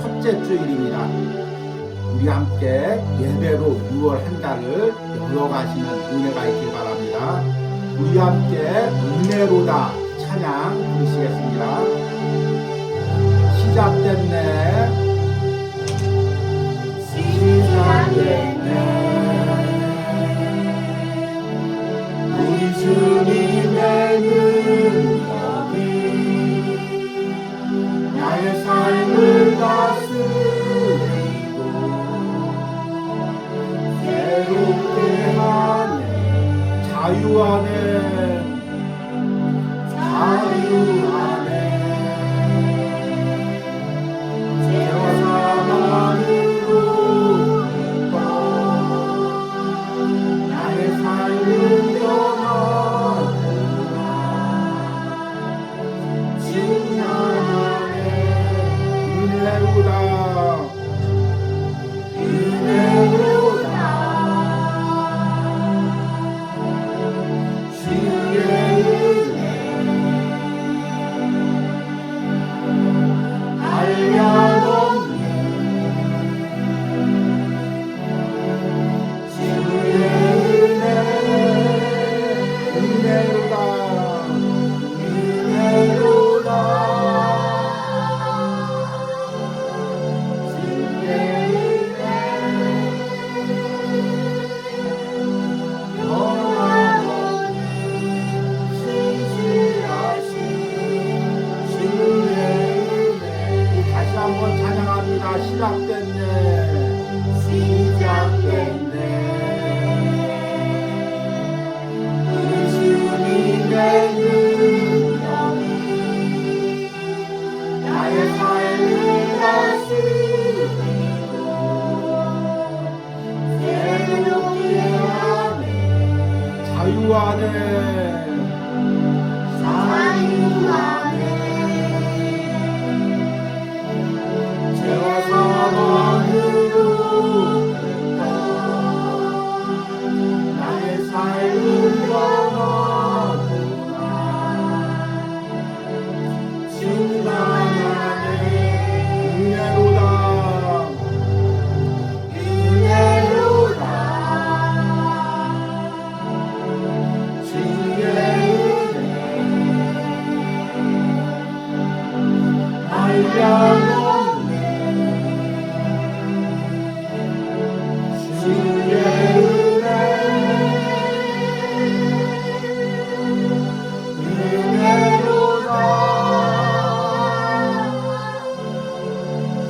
첫째 주일입니다. 우리 함께 예배로 6월 한 달을 열어가시는 은혜가 있길 바랍니다. 우리 함께 은혜로다 찬양 부르시겠습니다. 시작됐네. 시작됐네. 우리 주님의 능력이 나의 삶을 다스리고 새롭게 하네. 자유 안에 자유 안에 죄와 사망으로부터 나의 삶을 떠나구나. 충만하네. 은혜로다. 은혜로다. 주의 은혜 한량없는 주의 은혜. 은혜로다. 은혜로다. 주의 은혜 영원없는 신실하신 주의 은혜. 다시 한번 찬양합니다. 시작됐네. 시작됐네. 우리 주님의 능력이 나의 삶을 다스리고 새롭게 하네. 자유 안에 자유 안에 죄와 사망으로부터 나의 삶을 떠나구나. 충만하네. 은혜로다. 은혜로다. 주의 은혜 한량없네. 주의 은혜 은혜로다.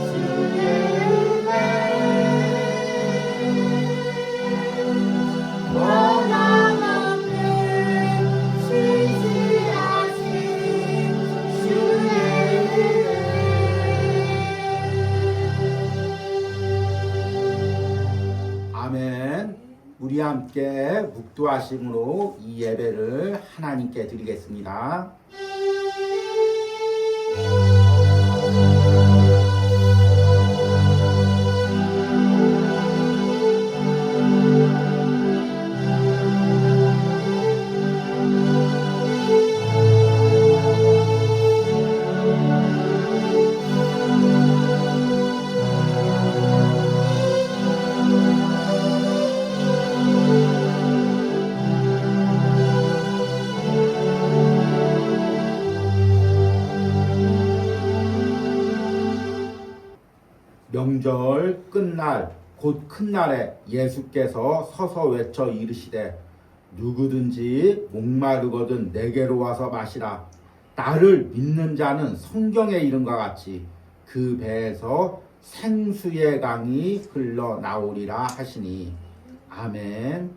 주의 은혜 원한없는 신실하신 주의 은혜. 아멘. 우리 함께 묵도하심으로 이 예배를 하나님께 드리겠습니다. 명절 끝날 곧 큰날에 예수께서 서서 외쳐 이르시되 누구든지 목마르거든 내게로 와서 마시라. 나를 믿는 자는 성경에 이른과 같이 그 배에서 생수의 강이 흘러나오리라 하시니. 아멘.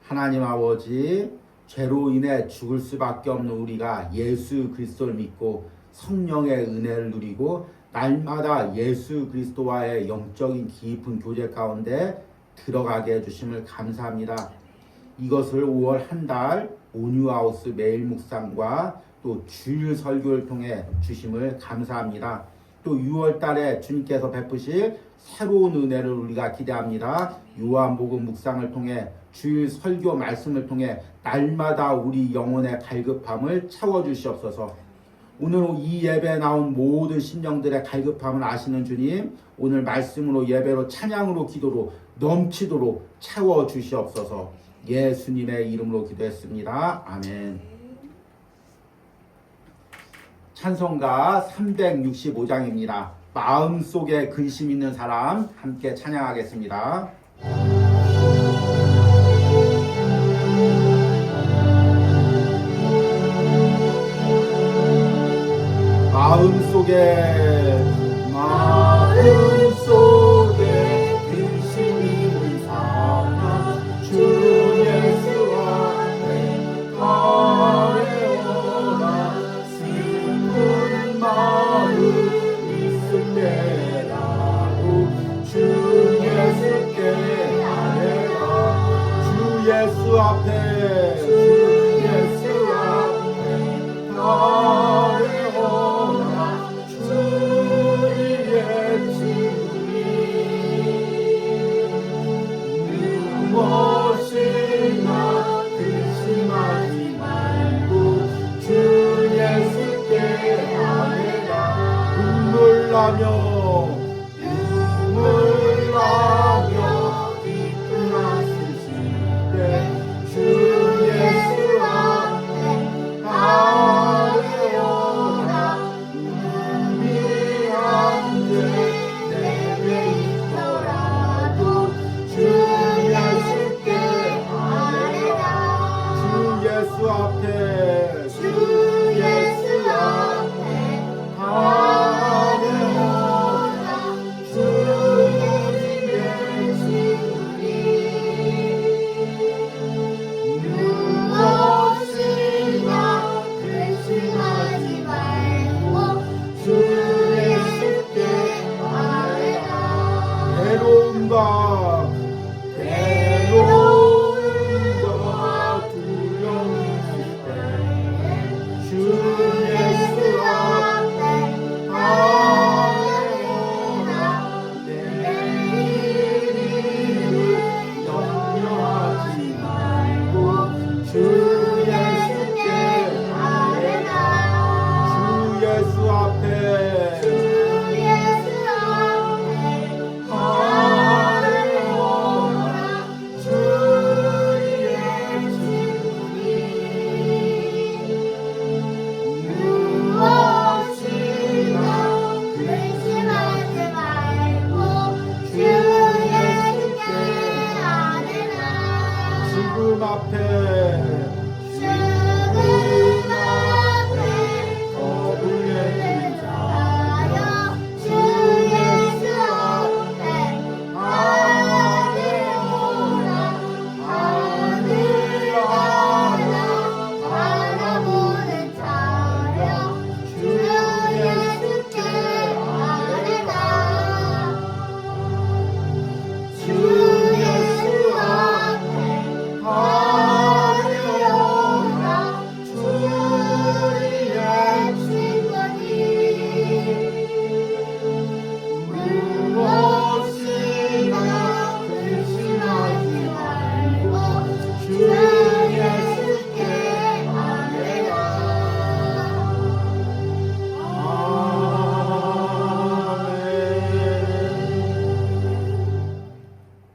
하나님 아버지, 죄로 인해 죽을 수밖에 없는 우리가 예수 그리스도를 믿고 성령의 은혜를 누리고 날마다 예수 그리스도와의 영적인 깊은 교제 가운데 들어가게 해주심을 감사합니다. 이것을 5월 한 달 온유하우스 매일 묵상과 또 주일 설교를 통해 주심을 감사합니다. 또 6월 달에 주님께서 베푸실 새로운 은혜를 우리가 기대합니다. 요한복음 묵상을 통해 주일 설교 말씀을 통해 날마다 우리 영혼의 갈급함을 채워주시옵소서. 오늘 이 예배에 나온 모든 심령들의 갈급함을 아시는 주님, 오늘 말씀으로 예배로 찬양으로 기도로 넘치도록 채워 주시옵소서. 예수님의 이름으로 기도했습니다. 아멘. 찬송가 365장입니다. 마음속에 근심 있는 사람 함께 찬양하겠습니다. 마음속에 근심 있는 사람 주 예수 앞에 아뢰어라. 슬픈 마음 있을 때라도 주 예수께 아뢰라. 주 예수 앞에 아뢰어라. 주의 친구니 무엇이나 근심하지 말고 주 예수께 아뢰라. 눈물 나며 기쁨 하시실 때 주 예수 앞에 아뢰어라. 눈이 한데 내게 있더라도 주 예수께 아뢰라. 주 예수 앞에 아뢰어라. 주님의 친구니 무엇이나 근심하지 말고 주 예수께 아뢰라. 괴로움과 두려움이 있을 때 주 예수 앞에 아뢰어라. 내일을 염려하지 말고 주 예수께 아뢰라. 주 예수 앞에 아뢰어라. 주의 친구니 무엇이나 근심하지 말고 주 예수께 아뢰라. 죽음 앞에 거불리는 자여 주 예수 앞에 아뢰어라. 하늘 바라보는 자여 주 예수께 아뢰라. 주 예수 앞에 아뢰어라. 주의 친구니 무엇이나 근심하지 말고 주 예수께 아뢰라.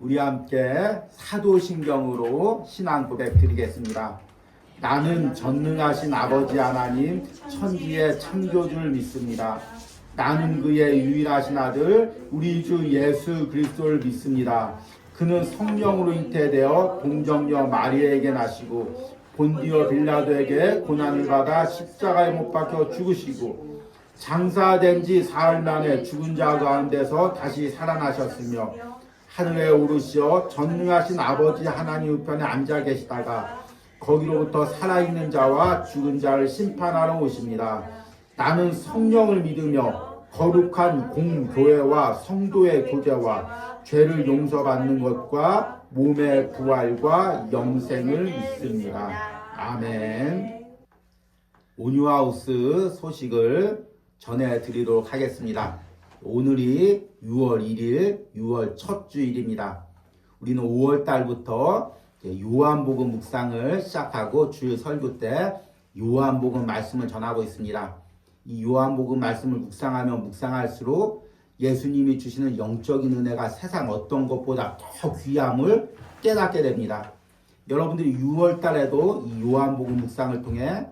우리 함께 사도신경으로 신앙 고백 드리겠습니다. 나는 전능하신 아버지 하나님 천지의 창조주를 믿습니다. 나는 그의 유일하신 아들 우리 주 예수 그리스도를 믿습니다. 그는 성령으로 잉태되어 동정녀 마리아에게 나시고 본디오 빌라도에게 고난을 받아 십자가에 못 박혀 죽으시고 장사된 지 사흘 만에 죽은 자 가운데서 다시 살아나셨으며 하늘에 오르시어 전능하신 아버지 하나님 우편에 앉아 계시다가 거기로부터 살아있는 자와 죽은 자를 심판하러 오십니다. 나는 성령을 믿으며 거룩한 공교회와 성도의 교제와 죄를 용서받는 것과 몸의 부활과 영생을 믿습니다. 아멘. 온유하우스 소식을 전해드리도록 하겠습니다. 오늘이 6월 1일, 6월 첫 주일입니다. 우리는 5월 달부터 요한복음 묵상을 시작하고 주일 설교 때 요한복음 말씀을 전하고 있습니다. 이 요한복음 말씀을 묵상하면 묵상할수록 예수님이 주시는 영적인 은혜가 세상 어떤 것보다 더 귀함을 깨닫게 됩니다. 여러분들이 6월 달에도 이 요한복음 묵상을 통해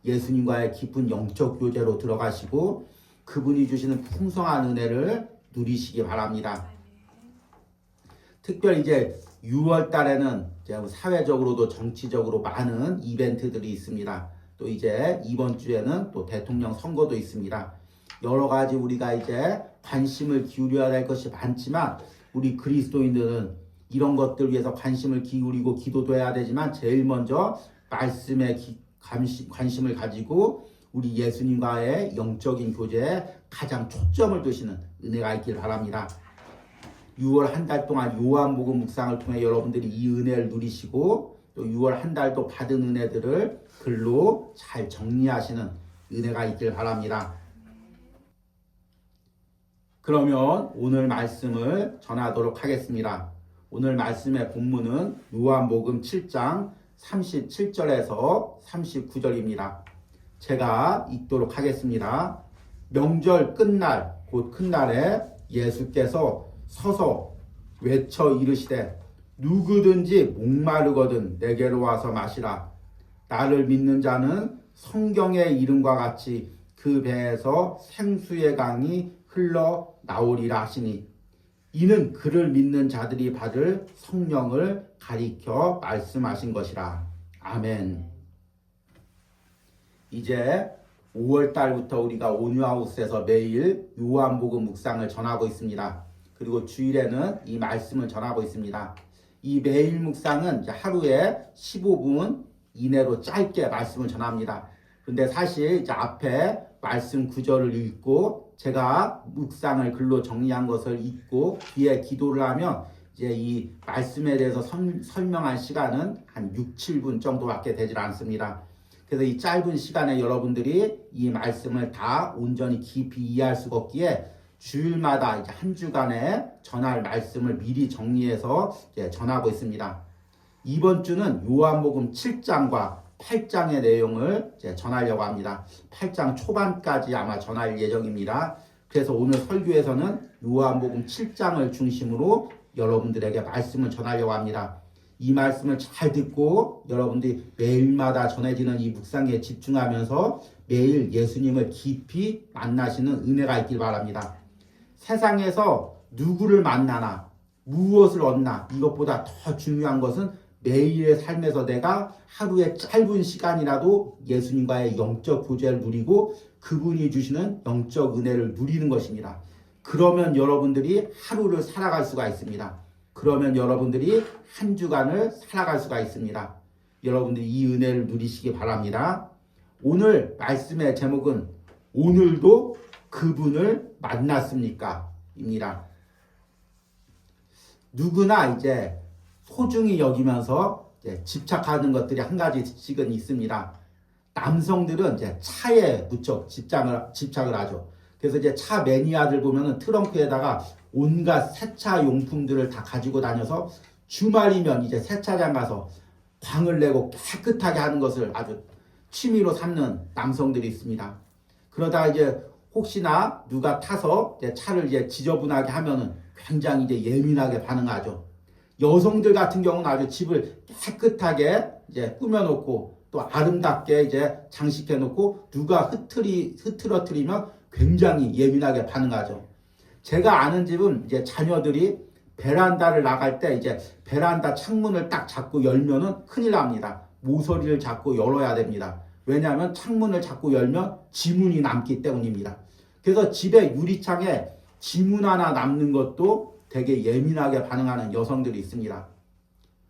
예수님과의 깊은 영적 교제로 들어가시고 그분이 주시는 풍성한 은혜를 누리시기 바랍니다. 특별히 이제 6월 달에는 이제 사회적으로도 정치적으로 많은 이벤트들이 있습니다. 또 이제 이번 주에는 또 대통령 선거도 있습니다. 여러 가지 우리가 이제 관심을 기울여야 될 것이 많지만 우리 그리스도인들은 이런 것들 위해서 관심을 기울이고 기도도 해야 되지만 제일 먼저 말씀에 관심을 가지고 우리 예수님과의 영적인 교제에 가장 초점을 두시는 은혜가 있길 바랍니다. 6월 한 달 동안 요한복음 묵상을 통해 여러분들이 이 은혜를 누리시고 또 6월 한 달도 받은 은혜들을 글로 잘 정리하시는 은혜가 있길 바랍니다. 그러면 오늘 말씀을 전하도록 하겠습니다. 오늘 말씀의 본문은 요한복음 7장 37절에서 39절입니다. 제가 읽도록 하겠습니다. 명절 끝날 곧 큰날에 예수께서 서서 외쳐 이르시되 누구든지 목마르거든 내게로 와서 마시라. 나를 믿는 자는 성경의 이름과 같이 그 배에서 생수의 강이 흘러 나오리라 하시니 이는 그를 믿는 자들이 받을 성령을 가리켜 말씀하신 것이라. 아멘. 이제 5월 달부터 우리가 온유하우스에서 매일 요한복음 묵상을 전하고 있습니다. 그리고 주일에는 이 말씀을 전하고 있습니다. 이 매일 묵상은 이제 하루에 15분 이내로 짧게 말씀을 전합니다. 그런데 사실 이제 앞에 말씀 구절을 읽고 제가 묵상을 글로 정리한 것을 읽고 뒤에 기도를 하면 이제 이 말씀에 대해서 설명할 시간은 한 6, 7분 정도밖에 되질 않습니다. 그래서 이 짧은 시간에 여러분들이 이 말씀을 다 온전히 깊이 이해할 수가 없기에 주일마다 이제 한 주간에 전할 말씀을 미리 정리해서 이제 전하고 있습니다. 이번 주는 요한복음 7장과 8장의 내용을 이제 전하려고 합니다. 8장 초반까지 아마 전할 예정입니다. 그래서 오늘 설교에서는 요한복음 7장을 중심으로 여러분들에게 말씀을 전하려고 합니다. 이 말씀을 잘 듣고 여러분들이 매일마다 전해지는 이 묵상에 집중하면서 매일 예수님을 깊이 만나시는 은혜가 있길 바랍니다. 세상에서 누구를 만나나 무엇을 얻나 이것보다 더 중요한 것은 매일의 삶에서 내가 하루에 짧은 시간이라도 예수님과의 영적 교제를 누리고 그분이 주시는 영적 은혜를 누리는 것입니다. 그러면 여러분들이 하루를 살아갈 수가 있습니다. 그러면 여러분들이 한 주간을 살아갈 수가 있습니다. 여러분들이 이 은혜를 누리시기 바랍니다. 오늘 말씀의 제목은 오늘도 그분을 만났습니까? 입니다. 누구나 이제 소중히 여기면서 이제 집착하는 것들이 한 가지씩은 있습니다. 남성들은 이제 차에 무척 집착을 하죠. 그래서 이제 차 매니아들 보면은 트렁크에다가 온갖 세차 용품들을 다 가지고 다녀서 주말이면 이제 세차장 가서 광을 내고 깨끗하게 하는 것을 아주 취미로 삼는 남성들이 있습니다. 그러다가 이제 혹시나 누가 타서 이제 차를 이제 지저분하게 하면은 굉장히 이제 예민하게 반응하죠. 여성들 같은 경우는 아주 집을 깨끗하게 이제 꾸며놓고 또 아름답게 이제 장식해놓고 누가 흐트러뜨리면 굉장히 예민하게 반응하죠. 제가 아는 집은 이제 자녀들이 베란다를 나갈 때 이제 베란다 창문을 딱 잡고 열면은 큰일 납니다. 모서리를 잡고 열어야 됩니다. 왜냐하면 창문을 잡고 열면 지문이 남기 때문입니다. 그래서 집의 유리창에 지문 하나 남는 것도 되게 예민하게 반응하는 여성들이 있습니다.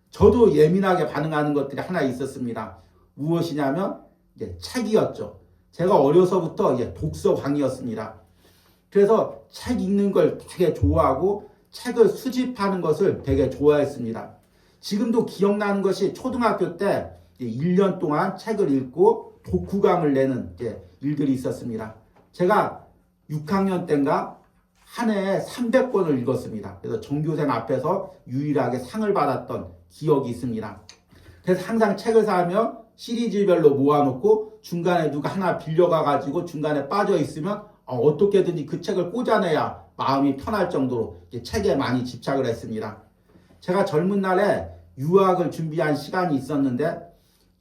저도 예민하게 반응하는 것들이 하나 있었습니다. 무엇이냐면 이제 책이었죠. 제가 어려서부터 이제 독서광이었습니다. 그래서 책 읽는 걸 되게 좋아하고 책을 수집하는 것을 되게 좋아했습니다. 지금도 기억나는 것이 초등학교 때 1년 동안 책을 읽고 독후감을 내는 일들이 있었습니다. 제가 6학년 때인가 한 해에 300권을 읽었습니다. 그래서 전교생 앞에서 유일하게 상을 받았던 기억이 있습니다. 그래서 항상 책을 사면 시리즈별로 모아놓고 중간에 누가 하나 빌려가가지고 중간에 빠져 있으면 어떻게든지 그 책을 꽂아내야 마음이 편할 정도로 책에 많이 집착을 했습니다. 제가 젊은 날에 유학을 준비한 시간이 있었는데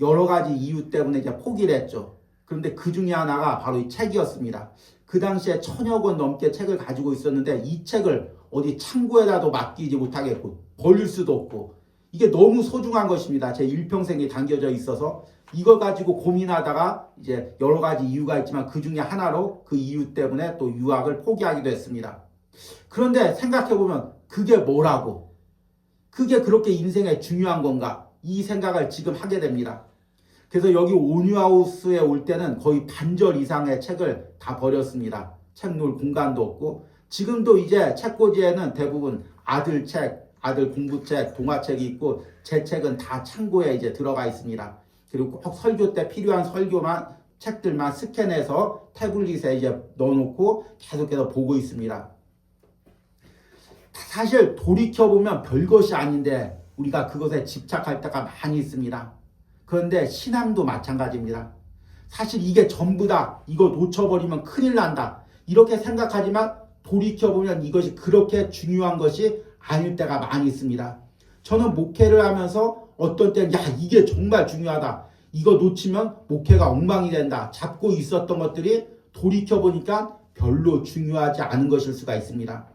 여러 가지 이유 때문에 이제 포기를 했죠. 그런데 그 중에 하나가 바로 이 책이었습니다. 그 당시에 1000여 권 넘게 책을 가지고 있었는데 이 책을 어디 창고에다도 맡기지 못하겠고 버릴 수도 없고 이게 너무 소중한 것입니다. 제 일평생이 담겨져 있어서 이걸 가지고 고민하다가 이제 여러 가지 이유가 있지만 그 중에 하나로 그 이유 때문에 또 유학을 포기하기도 했습니다. 그런데 생각해보면 그게 뭐라고? 그게 그렇게 인생에 중요한 건가? 이 생각을 지금 하게 됩니다. 그래서 여기 온유하우스에 올 때는 거의 반절 이상의 책을 다 버렸습니다. 책 놓을 공간도 없고 지금도 이제 책꽂이에는 대부분 아들 책, 아들 공부책, 동화책이 있고 제 책은 다 창고에 이제 들어가 있습니다. 그리고 꼭 설교 때 필요한 설교만 책들만 스캔해서 태블릿에 이제 넣어놓고 계속해서 보고 있습니다. 사실 돌이켜보면 별것이 아닌데 우리가 그것에 집착할 때가 많이 있습니다. 그런데 신앙도 마찬가지입니다. 사실 이게 전부다. 이거 놓쳐버리면 큰일 난다. 이렇게 생각하지만 돌이켜보면 이것이 그렇게 중요한 것이 아닐 때가 많이 있습니다. 저는 목회를 하면서 어떤 때는 이게 정말 중요하다. 이거 놓치면 목회가 엉망이 된다. 잡고 있었던 것들이 돌이켜보니까 별로 중요하지 않은 것일 수가 있습니다.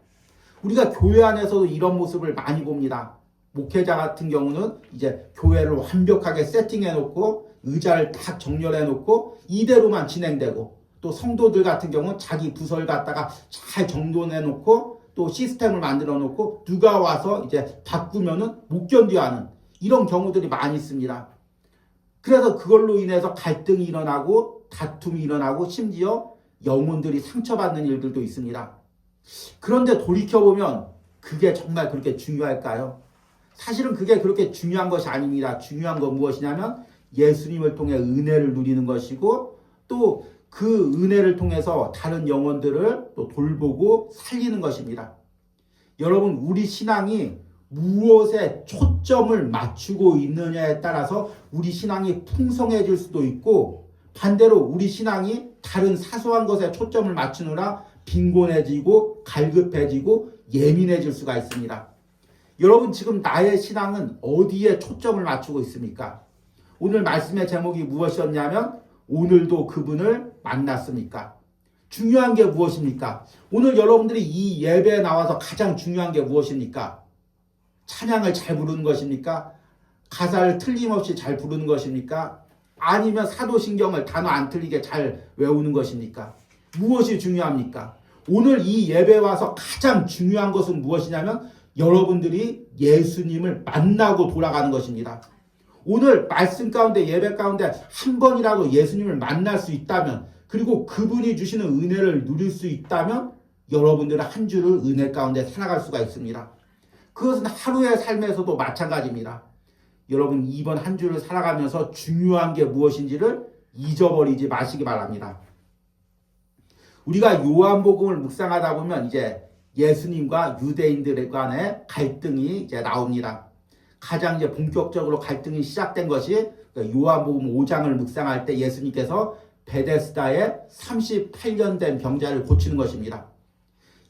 우리가 교회 안에서도 이런 모습을 많이 봅니다. 목회자 같은 경우는 이제 교회를 완벽하게 세팅해놓고 의자를 딱 정렬해놓고 이대로만 진행되고 또 성도들 같은 경우는 자기 부서를 갖다가 잘 정돈해놓고 또 시스템을 만들어놓고 누가 와서 이제 바꾸면은 못 견뎌하는 이런 경우들이 많이 있습니다. 그래서 그걸로 인해서 갈등이 일어나고 다툼이 일어나고 심지어 영혼들이 상처받는 일들도 있습니다. 그런데 돌이켜보면 그게 정말 그렇게 중요할까요? 사실은 그게 그렇게 중요한 것이 아닙니다. 중요한 건 무엇이냐면 예수님을 통해 은혜를 누리는 것이고 또 그 은혜를 통해서 다른 영혼들을 또 돌보고 살리는 것입니다. 여러분, 우리 신앙이 무엇에 초점을 맞추고 있느냐에 따라서 우리 신앙이 풍성해질 수도 있고 반대로 우리 신앙이 다른 사소한 것에 초점을 맞추느라 빈곤해지고 갈급해지고 예민해질 수가 있습니다. 여러분, 지금 나의 신앙은 어디에 초점을 맞추고 있습니까? 오늘 말씀의 제목이 무엇이었냐면 오늘도 그분을 만났습니까? 중요한 게 무엇입니까? 오늘 여러분들이 이 예배에 나와서 가장 중요한 게 무엇입니까? 찬양을 잘 부르는 것입니까? 가사를 틀림없이 잘 부르는 것입니까? 아니면 사도신경을 단어 안 틀리게 잘 외우는 것입니까? 무엇이 중요합니까? 오늘 이 예배에 와서 가장 중요한 것은 무엇이냐면 여러분들이 예수님을 만나고 돌아가는 것입니다. 오늘 말씀 가운데 예배 가운데 한 번이라도 예수님을 만날 수 있다면 그리고 그분이 주시는 은혜를 누릴 수 있다면 여러분들은 한 주를 은혜 가운데 살아갈 수가 있습니다. 그것은 하루의 삶에서도 마찬가지입니다. 여러분, 이번 한 주를 살아가면서 중요한 게 무엇인지를 잊어버리지 마시기 바랍니다. 우리가 요한복음을 묵상하다 보면 이제 예수님과 유대인들 간의 갈등이 이제 나옵니다. 가장 이제 본격적으로 갈등이 시작된 것이 요한복음 5장을 묵상할 때 예수님께서 베데스다에 38년 된 병자를 고치는 것입니다.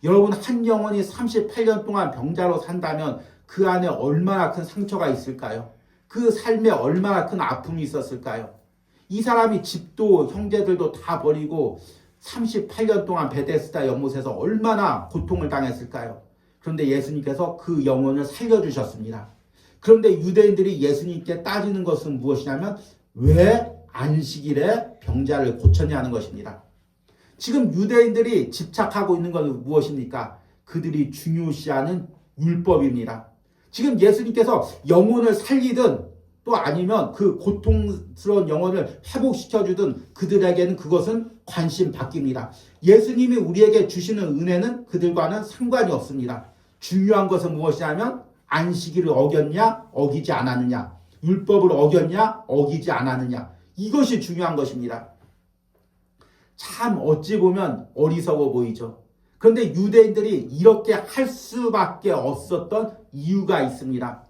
여러분, 한 영혼이 38년 동안 병자로 산다면 그 안에 얼마나 큰 상처가 있을까요? 그 삶에 얼마나 큰 아픔이 있었을까요? 이 사람이 집도 형제들도 다 버리고 38년 동안 베데스다 연못에서 얼마나 고통을 당했을까요? 그런데 예수님께서 그 영혼을 살려주셨습니다. 그런데 유대인들이 예수님께 따지는 것은 무엇이냐면 왜 안식일에 병자를 고쳤냐는 것입니다. 지금 유대인들이 집착하고 있는 것은 무엇입니까? 그들이 중요시하는 율법입니다. 지금 예수님께서 영혼을 살리든 또 아니면 그 고통스러운 영혼을 회복시켜주든 그들에게는 그것은 관심 바뀝니다. 예수님이 우리에게 주시는 은혜는 그들과는 상관이 없습니다. 중요한 것은 무엇이냐면 안식일을 어겼냐 어기지 않았느냐, 율법을 어겼냐 어기지 않았느냐, 이것이 중요한 것입니다. 참 어찌 보면 어리석어 보이죠. 그런데 유대인들이 이렇게 할 수밖에 없었던 이유가 있습니다.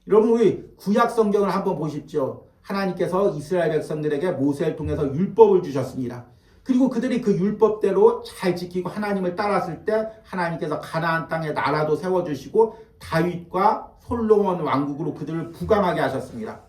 여러분, 우리 구약 성경을 한번 보십시오. 하나님께서 이스라엘 백성들에게 모세를 통해서 율법을 주셨습니다. 그리고 그들이 그 율법대로 잘 지키고 하나님을 따랐을 때 하나님께서 가나안 땅에 나라도 세워주시고 다윗과 솔로몬 왕국으로 그들을 부강하게 하셨습니다.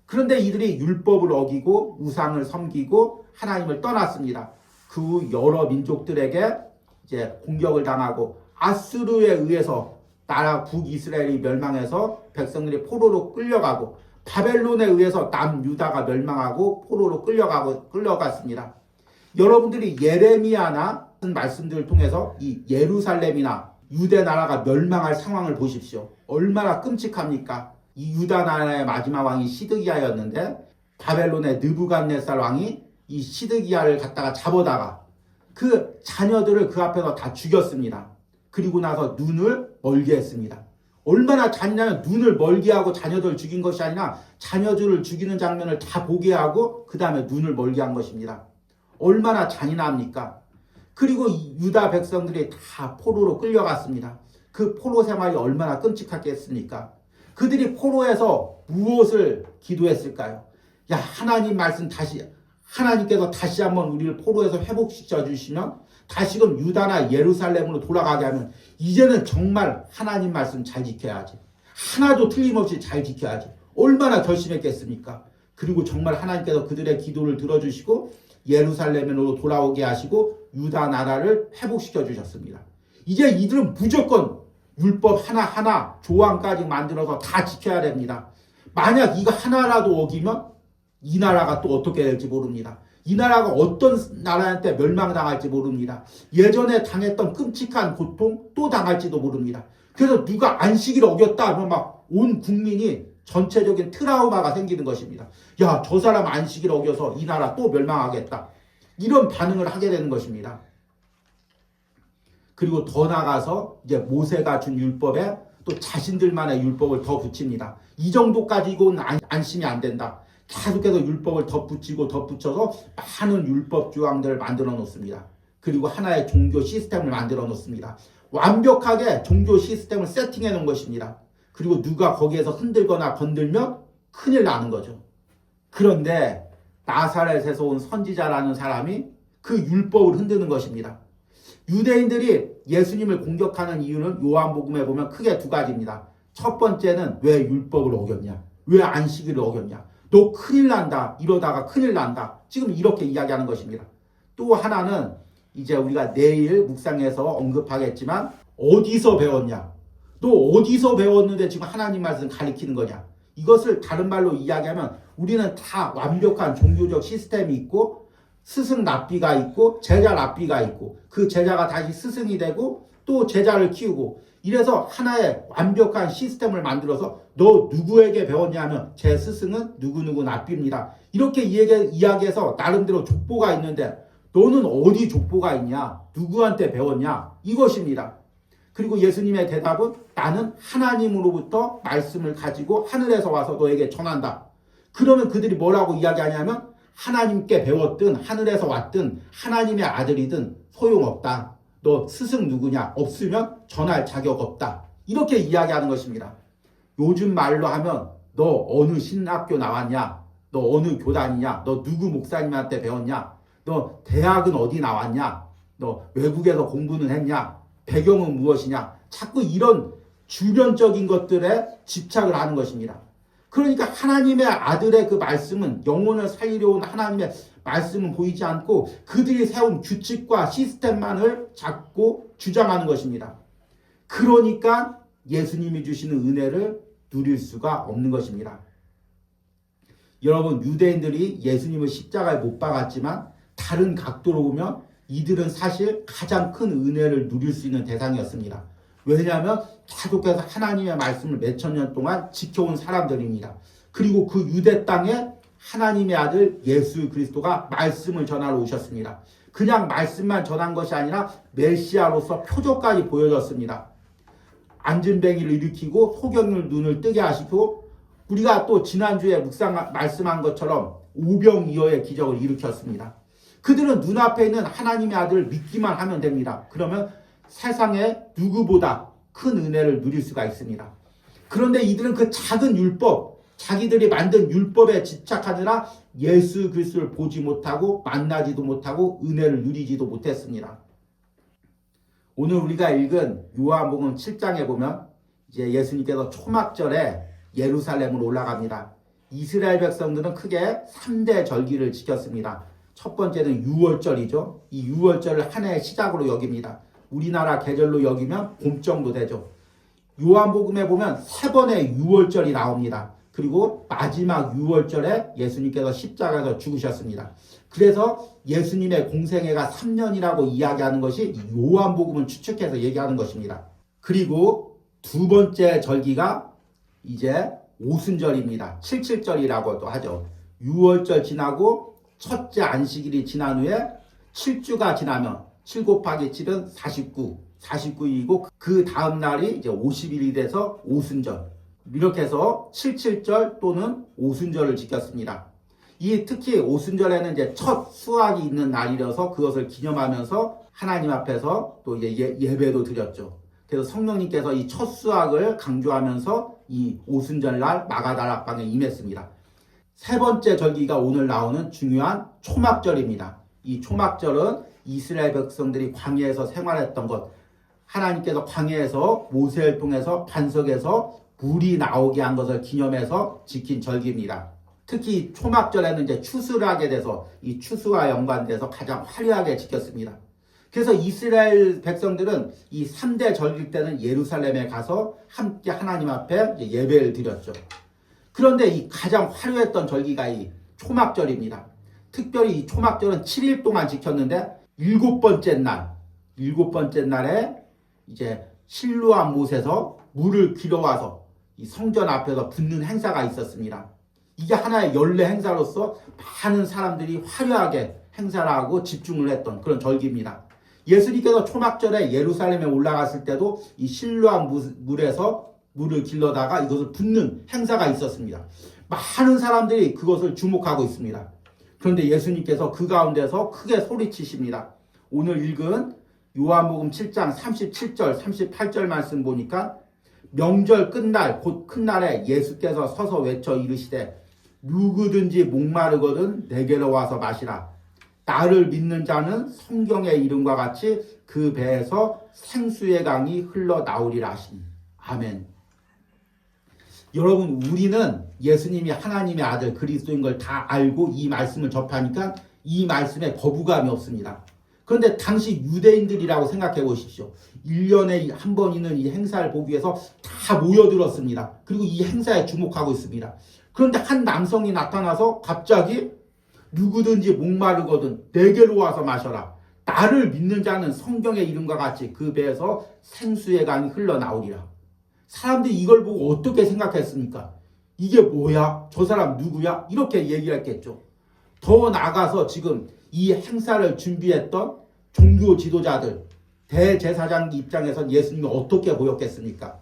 그런데 이들이 율법을 어기고 우상을 섬기고 하나님을 떠났습니다. 그 후 여러 민족들에게 이제 공격을 당하고 아수르에 의해서 나라 북이스라엘이 멸망해서 백성들이 포로로 끌려가고 바벨론에 의해서 남유다가 멸망하고 포로로 끌려갔습니다. 여러분들이 예레미야나 말씀들을 통해서 이 예루살렘이나 유대 나라가 멸망할 상황을 보십시오. 얼마나 끔찍합니까? 이 유다 나라의 마지막 왕이 시드기야였는데 바벨론의 느부갓네살 왕이 이 시드기야를 갖다가 잡아다가 그 자녀들을 그 앞에서 다 죽였습니다. 그리고 나서 눈을 멀게 했습니다. 얼마나 잔인하면 눈을 멀게 하고 자녀들을 죽인 것이 아니라 자녀들을 죽이는 장면을 다 보게 하고 그 다음에 눈을 멀게 한 것입니다. 얼마나 잔인합니까? 그리고 유다 백성들이 다 포로로 끌려갔습니다. 그 포로 생활이 얼마나 끔찍하겠습니까? 그들이 포로에서 무엇을 기도했을까요? 야, 하나님 말씀 하나님께서 다시 한번 우리를 포로에서 회복시켜 주시면 다시금 유다나 예루살렘으로 돌아가게 하면 이제는 정말 하나님 말씀 잘 지켜야지. 하나도 틀림없이 잘 지켜야지. 얼마나 결심했겠습니까? 그리고 정말 하나님께서 그들의 기도를 들어주시고 예루살렘으로 돌아오게 하시고 유다 나라를 회복시켜 주셨습니다. 이제 이들은 무조건 율법 하나하나 조항까지 만들어서 다 지켜야 됩니다. 만약 이거 하나라도 어기면 이 나라가 또 어떻게 될지 모릅니다. 이 나라가 어떤 나라한테 멸망당할지 모릅니다. 예전에 당했던 끔찍한 고통 또 당할지도 모릅니다. 그래서 누가 안식일을 어겼다 하면 막 온 국민이 전체적인 트라우마가 생기는 것입니다. 야, 저 사람 안식일을 어겨서 이 나라 또 멸망하겠다. 이런 반응을 하게 되는 것입니다. 그리고 더 나아가서 이제 모세가 준 율법에 또 자신들만의 율법을 더 붙입니다. 이 정도까지고는 안심이 안 된다. 계속해서 율법을 덧붙이고 덧붙여서 많은 율법 조항들을 만들어 놓습니다. 그리고 하나의 종교 시스템을 만들어 놓습니다. 완벽하게 종교 시스템을 세팅해 놓은 것입니다. 그리고 누가 거기에서 흔들거나 건들면 큰일 나는 거죠. 그런데 나사렛에서 온 선지자라는 사람이 그 율법을 흔드는 것입니다. 유대인들이 예수님을 공격하는 이유는 요한복음에 보면 크게 두 가지입니다. 첫 번째는 왜 율법을 어겼냐? 왜 안식일을 어겼냐? 너 큰일 난다. 이러다가 큰일 난다. 지금 이렇게 이야기하는 것입니다. 또 하나는 이제 우리가 내일 묵상에서 언급하겠지만 어디서 배웠냐? 너 어디서 배웠는데 지금 하나님 말씀 가리키는 거냐? 이것을 다른 말로 이야기하면 우리는 다 완벽한 종교적 시스템이 있고 스승 납비가 있고 제자 납비가 있고 그 제자가 다시 스승이 되고 또 제자를 키우고 이래서 하나의 완벽한 시스템을 만들어서 너 누구에게 배웠냐면 제 스승은 누구누구 납비입니다. 이렇게 이야기해서 나름대로 족보가 있는데 너는 어디 족보가 있냐? 누구한테 배웠냐? 이것입니다. 그리고 예수님의 대답은 나는 하나님으로부터 말씀을 가지고 하늘에서 와서 너에게 전한다. 그러면 그들이 뭐라고 이야기하냐면 하나님께 배웠든 하늘에서 왔든 하나님의 아들이든 소용없다. 너 스승 누구냐? 없으면 전할 자격 없다. 이렇게 이야기하는 것입니다. 요즘 말로 하면 너 어느 신학교 나왔냐? 너 어느 교단이냐? 너 누구 목사님한테 배웠냐? 너 대학은 어디 나왔냐? 너 외국에서 공부는 했냐? 배경은 무엇이냐? 자꾸 이런 주변적인 것들에 집착을 하는 것입니다. 그러니까 하나님의 아들의 그 말씀은 영혼을 살리려 온 하나님의 말씀은 보이지 않고 그들이 세운 규칙과 시스템만을 잡고 주장하는 것입니다. 그러니까 예수님이 주시는 은혜를 누릴 수가 없는 것입니다. 여러분, 유대인들이 예수님을 십자가에 못 박았지만 다른 각도로 보면 이들은 사실 가장 큰 은혜를 누릴 수 있는 대상이었습니다. 왜냐하면 계속해서 하나님의 말씀을 몇천 년 동안 지켜온 사람들입니다. 그리고 그 유대 땅에 하나님의 아들 예수 그리스도가 말씀을 전하러 오셨습니다. 그냥 말씀만 전한 것이 아니라 메시아로서 표적까지 보여줬습니다. 안진뱅이를 일으키고 소경을 눈을 뜨게 하시고 우리가 또 지난주에 말씀한 것처럼 오병이어의 기적을 일으켰습니다. 그들은 눈앞에 있는 하나님의 아들을 믿기만 하면 됩니다. 그러면 세상에 누구보다 큰 은혜를 누릴 수가 있습니다. 그런데 이들은 그 작은 율법, 자기들이 만든 율법에 집착하느라 예수 그리스도를 보지 못하고 만나지도 못하고 은혜를 누리지도 못했습니다. 오늘 우리가 읽은 요한복음 7장에 보면 이제 예수님께서 초막절에 예루살렘으로 올라갑니다. 이스라엘 백성들은 크게 3대 절기를 지켰습니다. 첫 번째는 유월절이죠. 이 유월절을 한 해의 시작으로 여깁니다. 우리나라 계절로 여기면 봄 정도 되죠. 요한복음에 보면 3번의 유월절이 나옵니다. 그리고 마지막 유월절에 예수님께서 십자가에서 죽으셨습니다. 그래서 예수님의 공생애가 3년이라고 이야기하는 것이 요한복음을 추측해서 얘기하는 것입니다. 그리고 두 번째 절기가 이제 오순절입니다. 77절이라고도 하죠. 유월절 지나고 첫째 안식일이 지난 후에 7주가 지나면 7 곱하기 7은 49, 49일이고 그 다음 날이 이제 50일이 돼서 오순절. 이렇게 해서 77절 또는 오순절을 지켰습니다. 이 특히 오순절에는 이제 첫 수확이 있는 날이라서 그것을 기념하면서 하나님 앞에서 또 이제 예배도 드렸죠. 그래서 성령님께서 이 첫 수확을 강조하면서 이 오순절날 마가다락방에 임했습니다. 세 번째 절기가 오늘 나오는 중요한 초막절입니다. 이 초막절은 이스라엘 백성들이 광야에서 생활했던 것, 하나님께서 광야에서 모세를 통해서 반석에서 물이 나오게 한 것을 기념해서 지킨 절기입니다. 특히 초막절에는 이제 추수를 하게 돼서 이 추수와 연관돼서 가장 화려하게 지켰습니다. 그래서 이스라엘 백성들은 이 3대 절기 때는 예루살렘에 가서 함께 하나님 앞에 예배를 드렸죠. 그런데 이 가장 화려했던 절기가 이 초막절입니다. 특별히 이 초막절은 7일 동안 지켰는데 일곱 번째 날에 이제 실로암 못에서 물을 길어와서 이 성전 앞에서 붓는 행사가 있었습니다. 이게 하나의 연례 행사로서 많은 사람들이 화려하게 행사를 하고 집중을 했던 그런 절기입니다. 예수님께서 초막절에 예루살렘에 올라갔을 때도 이 실로암 물에서 물을 길러다가 이것을 붓는 행사가 있었습니다. 많은 사람들이 그것을 주목하고 있습니다. 그런데 예수님께서 그 가운데서 크게 소리치십니다. 오늘 읽은 요한복음 7장 37절 38절 말씀 보니까 명절 끝날 곧 큰 날에 예수께서 서서 외쳐 이르시되 누구든지 목마르거든 내게로 와서 마시라. 나를 믿는 자는 성경의 이름과 같이 그 배에서 생수의 강이 흘러나오리라 하시니. 아멘. 여러분, 우리는 예수님이 하나님의 아들 그리스도인 걸 다 알고 이 말씀을 접하니까 이 말씀에 거부감이 없습니다. 그런데 당시 유대인들이라고 생각해 보십시오. 1년에 한 번 있는 이 행사를 보기 위해서 다 모여들었습니다. 그리고 이 행사에 주목하고 있습니다. 그런데 한 남성이 나타나서 갑자기 누구든지 목마르거든 내게로 와서 마셔라. 나를 믿는 자는 성경의 이름과 같이 그 배에서 생수의 강이 흘러나오리라. 사람들이 이걸 보고 어떻게 생각했습니까? 이게 뭐야? 저 사람 누구야? 이렇게 얘기했겠죠. 더 나아가서 지금 이 행사를 준비했던 종교 지도자들, 대제사장 입장에선 예수님이 어떻게 보였겠습니까?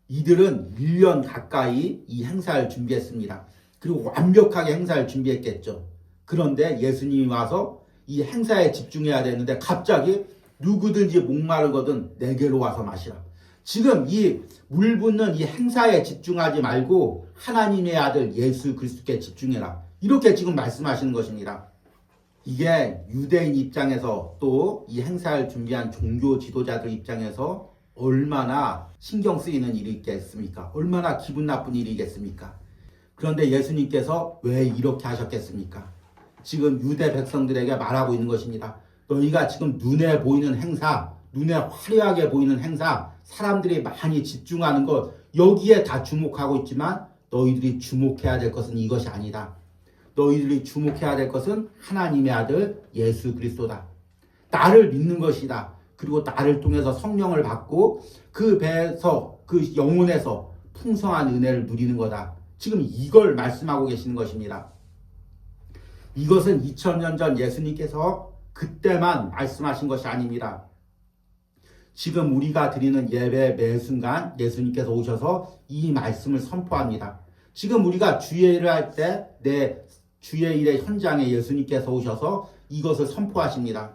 이들은 1년 가까이 이 행사를 준비했습니다. 그리고 완벽하게 행사를 준비했겠죠. 그런데 예수님이 와서 이 행사에 집중해야 되는데 갑자기 누구든지 목마르거든 내게로 와서 마시라. 지금 이 물 붓는 이 행사에 집중하지 말고 하나님의 아들 예수 그리스도께 집중해라. 이렇게 지금 말씀하시는 것입니다. 이게 유대인 입장에서 또 이 행사를 준비한 종교 지도자들 입장에서 얼마나 신경 쓰이는 일이겠습니까? 얼마나 기분 나쁜 일이겠습니까? 그런데 예수님께서 왜 이렇게 하셨겠습니까? 지금 유대 백성들에게 말하고 있는 것입니다. 너희가 지금 눈에 보이는 행사, 눈에 화려하게 보이는 행사, 사람들이 많이 집중하는 것, 여기에 다 주목하고 있지만 너희들이 주목해야 될 것은 이것이 아니다. 너희들이 주목해야 될 것은 하나님의 아들 예수 그리스도다. 나를 믿는 것이다. 그리고 나를 통해서 성령을 받고 그 배에서 그 영혼에서 풍성한 은혜를 누리는 거다. 지금 이걸 말씀하고 계시는 것입니다. 이것은 2000년 전 예수님께서 그때만 말씀하신 것이 아닙니다. 지금 우리가 드리는 예배 매 순간 예수님께서 오셔서 이 말씀을 선포합니다. 지금 우리가 주일을 할 때 내 주일의 현장에 예수님께서 오셔서 이것을 선포하십니다.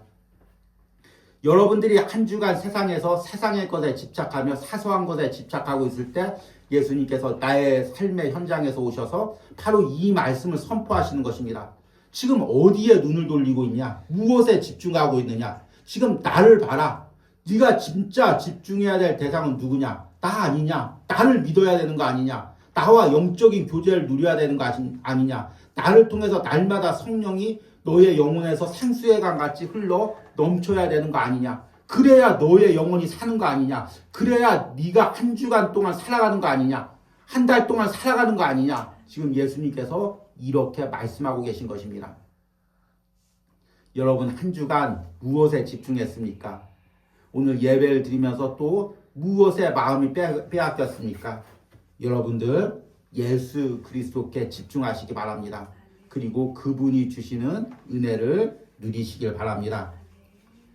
여러분들이 한 주간 세상에서 세상의 것에 집착하며 사소한 것에 집착하고 있을 때 예수님께서 나의 삶의 현장에서 오셔서 바로 이 말씀을 선포하시는 것입니다. 지금 어디에 눈을 돌리고 있냐? 무엇에 집중하고 있느냐? 지금 나를 봐라. 네가 진짜 집중해야 될 대상은 누구냐? 나 아니냐? 나를 믿어야 되는 거 아니냐? 나와 영적인 교제를 누려야 되는 거 아니냐? 나를 통해서 날마다 성령이 너의 영혼에서 생수의 강 같이 흘러 넘쳐야 되는 거 아니냐? 그래야 너의 영혼이 사는 거 아니냐? 그래야 네가 한 주간 동안 살아가는 거 아니냐? 한 달 동안 살아가는 거 아니냐? 지금 예수님께서 이렇게 말씀하고 계신 것입니다. 여러분 한 주간 무엇에 집중했습니까? 오늘 예배를 드리면서 또 무엇에 마음이 빼앗겼습니까? 여러분들 예수 그리스도께 집중하시기 바랍니다. 그리고 그분이 주시는 은혜를 누리시길 바랍니다.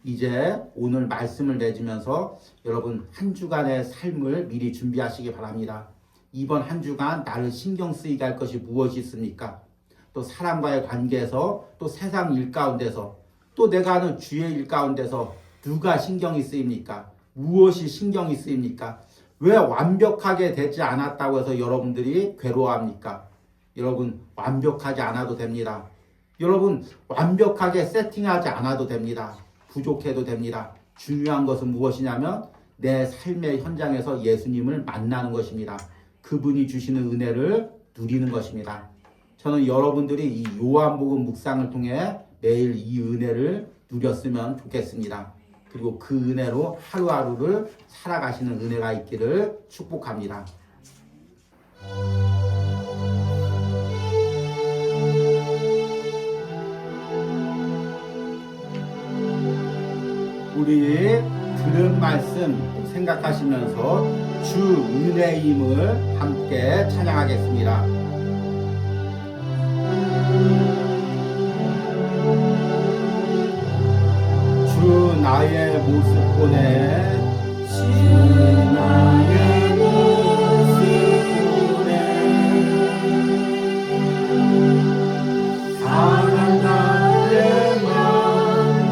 이제 오늘 말씀을 내주면서 여러분 한 주간의 삶을 미리 준비하시기 바랍니다. 이번 한 주간 나를 신경 쓰이게 할 것이 무엇이 있습니까? 또 사람과의 관계에서 또 세상 일 가운데서 또 내가 하는 주의 일 가운데서 누가 신경이 쓰입니까? 무엇이 신경이 쓰입니까? 왜 완벽하게 되지 않았다고 해서 여러분들이 괴로워합니까? 여러분 완벽하지 않아도 됩니다. 여러분 완벽하게 세팅하지 않아도 됩니다. 부족해도 됩니다. 중요한 것은 무엇이냐면 내 삶의 현장에서 예수님을 만나는 것입니다. 그분이 주시는 은혜를 누리는 것입니다. 저는 여러분들이 이 요한복음 묵상을 통해 매일 이 은혜를 누렸으면 좋겠습니다. 그리고 그 은혜로 하루하루를 살아가시는 은혜가 있기를 축복합니다. 우리 들은 말씀 생각하시면서 주 은혜임을 함께 찬양하겠습니다. 주 나의 모습 보내 주 나의 모습 보내 사랑 나의 맘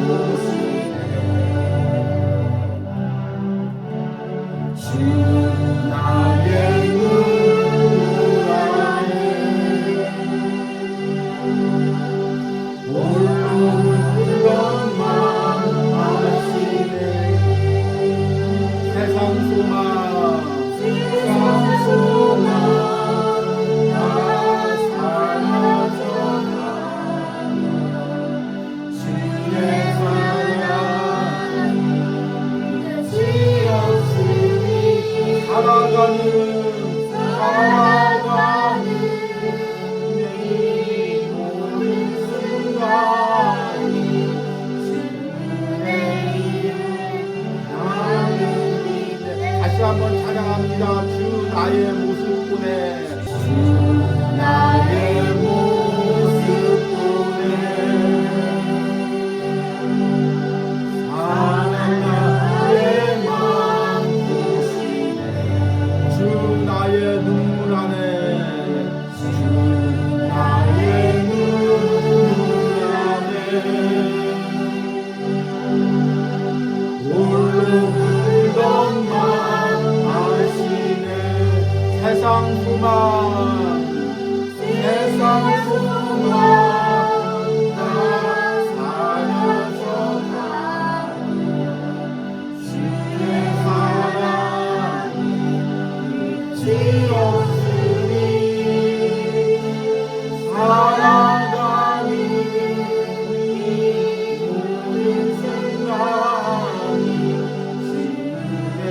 보시네 주 나의 눈물 안에 홀로 세상 소망 다 사라져가며 주의 사랑 끝이 없으니 살아가는 이 모든 순간이 주의 이름 나는 다시 한번 찬양합니다. 주 나의 모습 보내 주 나의 모습 보내 사랑 나의 맘 보시네 주 나의 눈물 안에 주 나의 눈물 안에 홀로 울던 맘 아시네 세상 소망 다 사라져가니 주의 사랑이 끝이 없으니 살아가는 이 모든 순간이 주의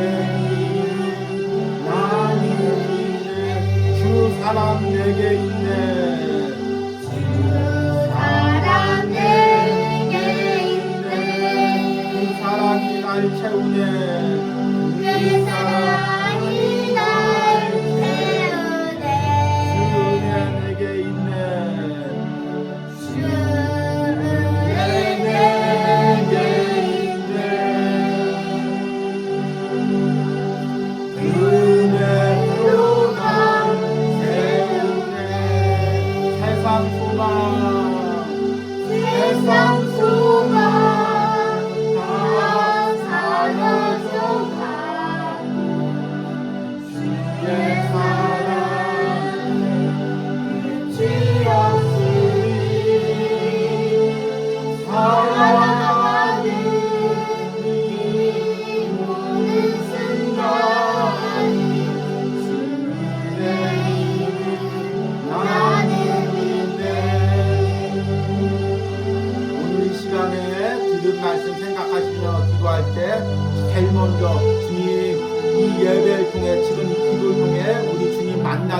나는 있네 주 사랑 내게 있네 주 사랑 내게 있네 그 사랑이 날 채우네 그 사랑이 날 채우네 주 은혜 내게 있네 주 은혜 내게 있네 은혜로 날 채우네 세상 소망 다 사라져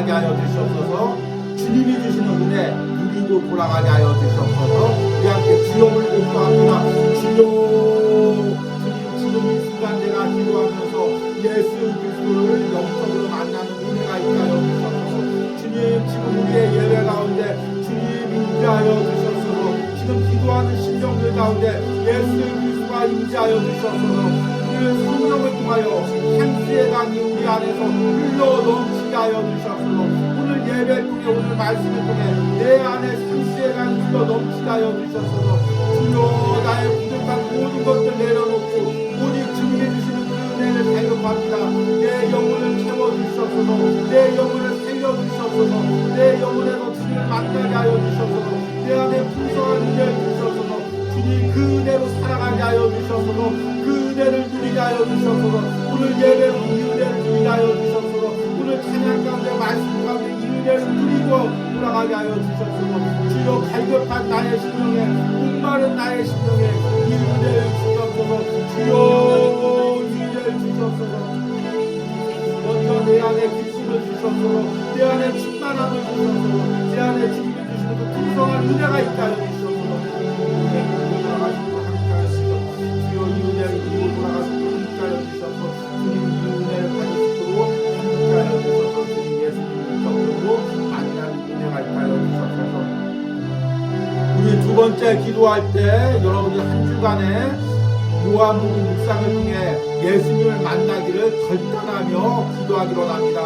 만나게 하여 주시옵소서. 주님이 주시는 은혜 누리고 돌아가게 하여 주시옵소서. 우리 함께 주여 부르고 기도합니다. 주여. 주님, 지금 이 순간 내가 기도하면서 예수 그리스도를 영적으로 만나는 은혜가 있다여 주시옵소서. 주님, 지금 우리의 예배 가운데 주님 임재하여 주시옵소서. 지금 기도하는 심령들 가운데 예수 그리스도가 임재하여 주시옵소서. 우리는 성령을 통하여 생수의 강이 우리 안에서 흘러 넘치게 하여 주시옵소서. 오늘 예배를 통해 오늘 말씀을 통해 내 안에 생수의 강이 흘러 넘치게 하여 주시옵소서. 주여, 나의 부족한 모든 것들 내려놓고 오직 주님이 주시는 그 은혜를 발견합니다. 내 영혼을 채워주시옵소서. 내 영혼을 살려주시옵소서. 내 영혼에서 주님을 만나게 하여 주시옵소서. 내 안에 풍성한 은혜를 주시옵소서. 주님, 그 은혜로 살아가게 하여 주시옵소서. 그 은혜를 누리게 하여 주시옵소서. 오늘 예배로 이 은혜를 누리게 하여 주시옵소서. 오늘 찬양 가운데 말씀 가운데 이 은혜를 누리고 돌아가게 하여 주시옵소서. 주여, 갈급한 나의 심령에 목마른 나의 심령에 이 은혜를 주시옵소서. 주여, 이 은혜를 주시옵소서. 먼저 내 안에 기쁨을 주시옵소서. 내 안에 충만함을 주시옵소서. 내 안에 주님이 주시는 그 풍성한 은혜가 있다 하여 주시옵소서. 돌아가시고 함께하여 주시옵소서. 주여, 이 은혜를 누리고 돌아가시고 함께하여 주시옵소서. 주님, 이 은혜를 가질 수 있도록 함께하여 주시옵소서. 주님, 예수님을 적으로 만나는 은혜가 있다 하여 주시옵소서. 우리 두 번째 기도할 때 여러분들 한 주간에 요한복음 묵상을 통해 예수님을 만나기를 결단하며 기도하기로 합니다.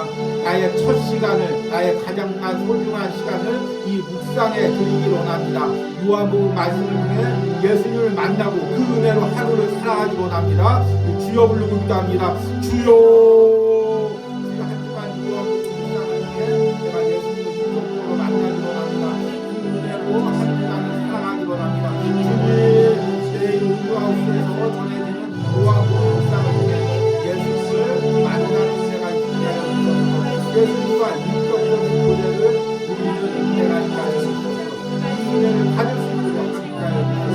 나의 첫 시간을, 나의 가장 소중한 시간을 이 묵상에 드리기로 합니다. 요한복음 말씀을 통해 예수님을 만나고 그 은혜로 하루를 살아가기로 합니다. 주여 부르고 기도합니다. 주여. 제가 한 주간 요한복음 묵상을 통해 제가 예수님을 인격적으로 만나기로 합니다. 그 은혜로 한 주간을 살아가기로 합니다. 주님, 내 온유하우스에서 전해지는 요한복음 묵상을 통해 예수님을 만나는 은혜가 있게 하여 주옵소서. 예수님과 인격적인 교제를 누리는 은혜가 있게 하여 주옵소서. 이 은혜를 받을 수 있도록 함께 하여 주옵소서.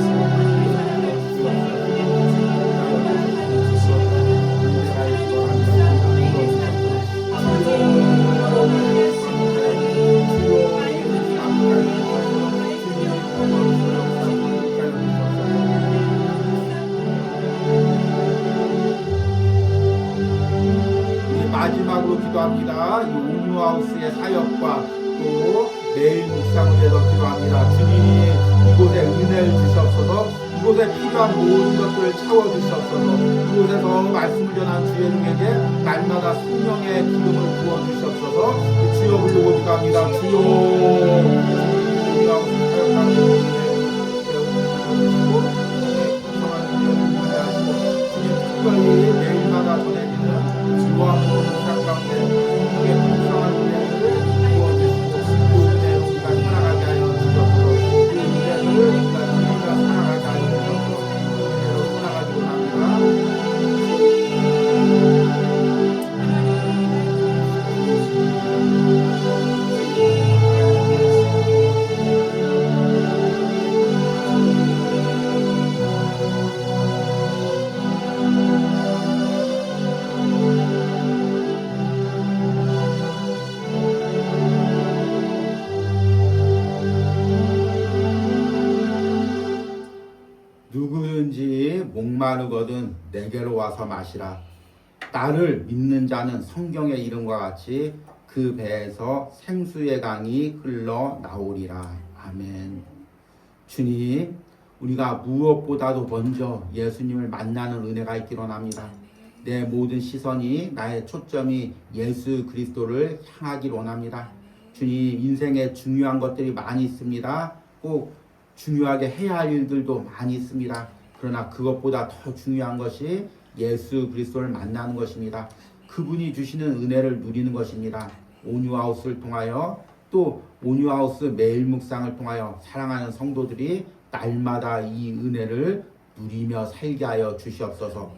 마지막으로 기도합니다. 이 온유하우스의 사역과 또 매일 묵상을 위해서 기도합니다. 주님이 이곳에 은혜를 주시옵소서. 이곳에 필요한 모든 것들을 채워주시옵소서. 이곳에서 말씀을 전한 주의 종에게 날마다 성령의 기름을 부어주시옵소서. 주여 부르고 기도합니다. 주여. 온유하우스 사역하는 특별히 매일마다 전해지는 요한복음 묵상 가운데 우리의 풍성한 은혜를 부어주시고 그 은혜로 우리가 살아가게 하여 주시옵소서. 그 은혜를 우리가 살아가게 하여 주시옵소서. 그 은혜로 살아가기로 합니다. 누구든지 목마르거든 내게로 와서 마시라. 나를 믿는 자는 성경의 이름과 같이 그 배에서 생수의 강이 흘러 나오리라. 아멘. 주님, 우리가 무엇보다도 먼저 예수님을 만나는 은혜가 있기로 합니다. 내 모든 시선이, 나의 초점이 예수 그리스도를 향하기로 원합니다. 주님, 인생에 중요한 것들이 많이 있습니다. 꼭 중요하게 해야 할 일들도 많이 있습니다. 그러나 그것보다 더 중요한 것이 예수 그리스도를 만나는 것입니다. 그분이 주시는 은혜를 누리는 것입니다. 온유하우스를 통하여 또 온유하우스 매일 묵상을 통하여 사랑하는 성도들이 날마다 이 은혜를 누리며 살게 하여 주시옵소서.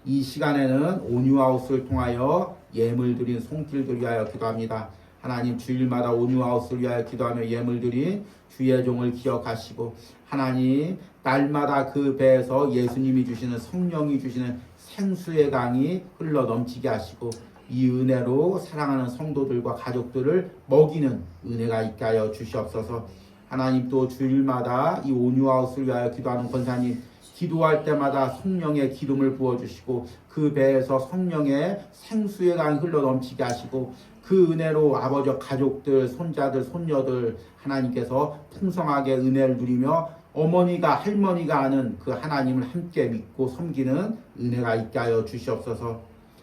이 시간에는 온유하우스를 통하여 예물 드린 손길들 위하여 기도합니다. 하나님, 주일마다 온유하우스를 위하여 기도하며 예물 드린 주의 종을 기억하시고, 하나님, 날마다 그 배에서 예수님이 주시는, 성령이 주시는 생수의 강이 흘러 넘치게 하시고, 이 은혜로 사랑하는 성도들과 가족들을 먹이는 은혜가 있게 하여 주시옵소서. 하나님 또 주일마다 이 온유하우스를 위하여 기도하는 권사님, 기도할 때마다 성령의 기름을 부어주시고 그 배에서 성령의 생수의 강이 흘러넘치게 하시고 그 은혜로 아버지 가족들, 손자들, 손녀들 하나님께서 풍성하게 은혜를 누리며 어머니가 할머니가 아는 그 하나님을 함께 믿고 섬기는 은혜가 있게 하여 주시옵소서.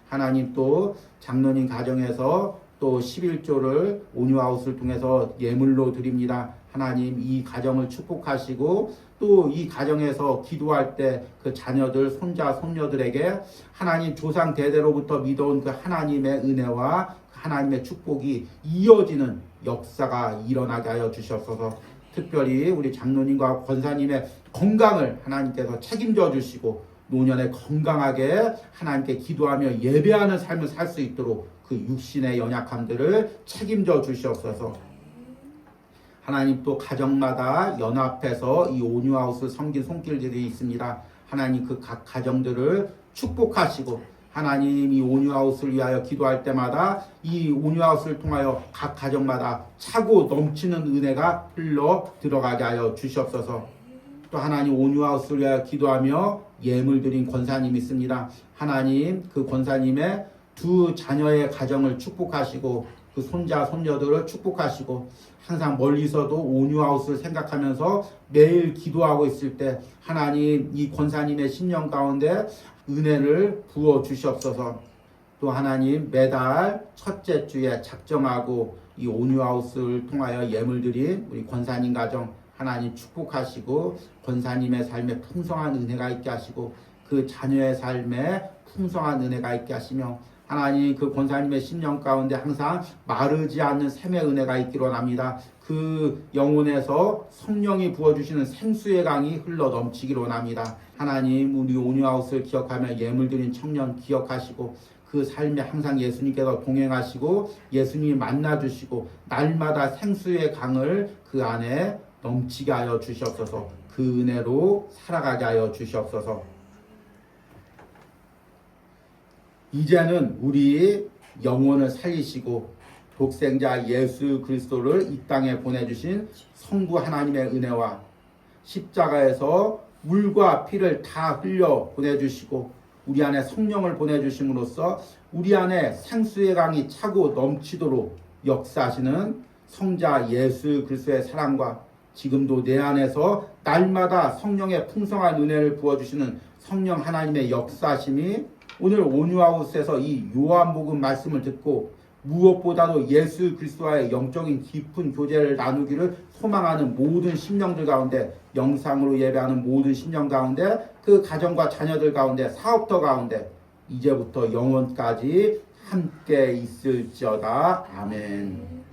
하나님 또 장로님 가정에서 또 11조를 온유하우스를 통해서 예물로 드립니다. 하나님 이 가정을 축복하시고 또 이 가정에서 기도할 때 그 자녀들, 손자, 손녀들에게 하나님 조상 대대로부터 믿어온 그 하나님의 은혜와 하나님의 축복이 이어지는 역사가 일어나게 하여 주시옵소서. 특별히 우리 장로님과 권사님의 건강을 하나님께서 책임져 주시고 노년에 건강하게 하나님께 기도하며 예배하는 삶을 살 수 있도록 그 육신의 연약함들을 책임져 주시옵소서. 하나님 또 가정마다 연합해서 이 온유하우스 섬긴 손길들이 있습니다. 하나님 그 각 가정들을 축복하시고 하나님 이 온유하우스를 위하여 기도할 때마다 이 온유하우스를 통하여 각 가정마다 차고 넘치는 은혜가 흘러 들어가게 하여 주시옵소서. 또 하나님 온유하우스를 위하여 기도하며 예물 드린 권사님이 있습니다. 하나님 그 권사님의 두 자녀의 가정을 축복하시고 그 손자 손녀들을 축복하시고 항상 멀리서도 온유하우스를 생각하면서 매일 기도하고 있을 때 하나님 이 권사님의 심령 가운데 은혜를 부어 주시옵소서. 또 하나님 매달 첫째 주에 작정하고 이 온유하우스를 통하여 예물 드린 우리 권사님 가정 하나님 축복하시고 권사님의 삶에 풍성한 은혜가 있게 하시고 그 자녀의 삶에 풍성한 은혜가 있게 하시며 하나님 그 권사님의 심령 가운데 항상 마르지 않는 샘의 은혜가 있기로 합니다. 그 영혼에서 성령이 부어주시는 생수의 강이 흘러 넘치기로 합니다. 하나님 우리 온유하우스를 기억하며 예물 드린 청년 기억하시고 그 삶에 항상 예수님께서 동행하시고 예수님이 만나주시고 날마다 생수의 강을 그 안에 넘치게 하여 주시옵소서. 그 은혜로 살아가게 하여 주시옵소서. 이제는 우리 영혼을 살리시고 독생자 예수 그리스도를 이 땅에 보내주신 성부 하나님의 은혜와 십자가에서 물과 피를 다 흘려 보내주시고 우리 안에 성령을 보내주심으로써 우리 안에 생수의 강이 차고 넘치도록 역사하시는 성자 예수 그리스도의 사랑과 지금도 내 안에서 날마다 성령의 풍성한 은혜를 부어주시는 성령 하나님의 역사심이 오늘 온유하우스에서 이 요한복음 말씀을 듣고 무엇보다도 예수 그리스도와의 영적인 깊은 교제를 나누기를 소망하는 모든 심령들 가운데 영상으로 예배하는 모든 심령 가운데 그 가정과 자녀들 가운데 사업터 가운데 이제부터 영원까지 함께 있을지어다. 아멘.